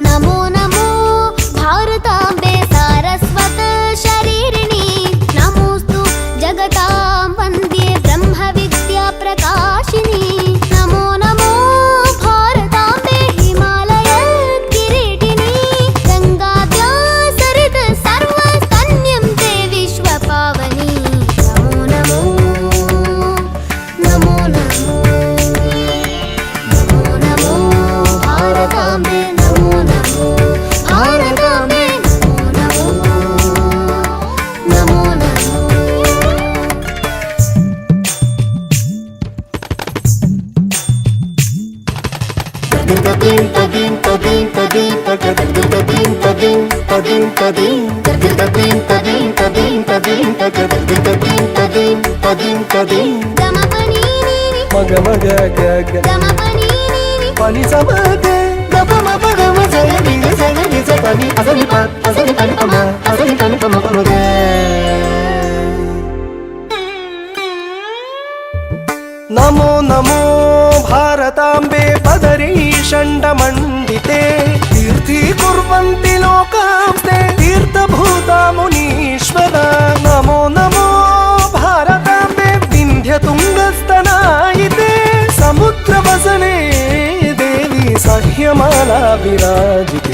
नमो नमो भारताम्बे सारस्वत शरीरिणी नमोस्तु जगतां वन्द्ये ब्रह्म विद्या प्रकाशिनी नमो नमो भारताम्बे हिमालय किरीटिनी गंगाद्या सरित सर्वस्तन्यं ते विश्वपावनी नमो नमो नमो नमो नमो नमो भारताम्बे नमो नमो भारताम्बे नमो नमो नमो गमपनी మగ మగ గగ गमपनी పని సమగ గప మప గమ సగ సగ సగని అసని పని పమ అసని పని పమ పమగ నమో నమో భారతాంబే పదరీ షండమండితే తీర్థీకుర్వంతి లోకాంస్తే తీర్థభూతా మునీశ్వర నమో నమో భారతాంబే వింధ్యతుంగస్తనాయితే సముద్రవసనే దేవి సహ్యమాలా విరాజితే